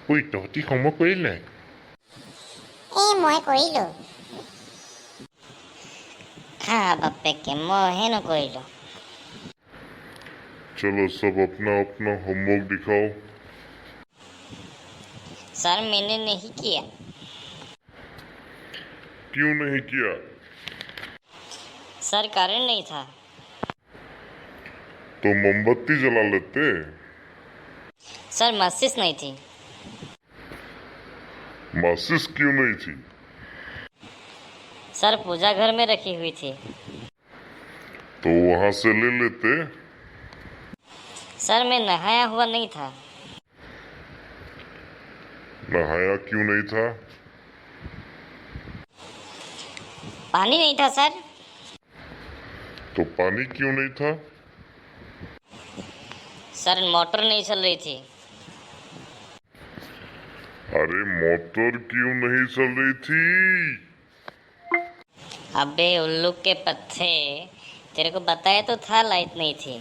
Uy, toti como quelle. মই কৰিলোঁ। বাপেকে মই হেনো কৰিলোঁ। चलो सब अपना अपना होमवर्क दिखाओ। सर मैंने नहीं किया। क्यों नहीं किया? सर कारण नहीं था। तो मोमबत्ती जला लेते। सर माचिस नहीं थी। माचिस क्यों नहीं थी? सर पूजा घर में रखी हुई थी। तो वहां से ले लेते। सर मैं नहाया हुआ नहीं था। नहाया क्यों नहीं था? पानी नहीं था सर। तो पानी क्यों नहीं था? सर मोटर नहीं चल रही थी। अरे मोटर क्यों नहीं चल रही थी? अबे उल्लू के पत्ते, तेरे को बताया तो था लाइट नहीं थी।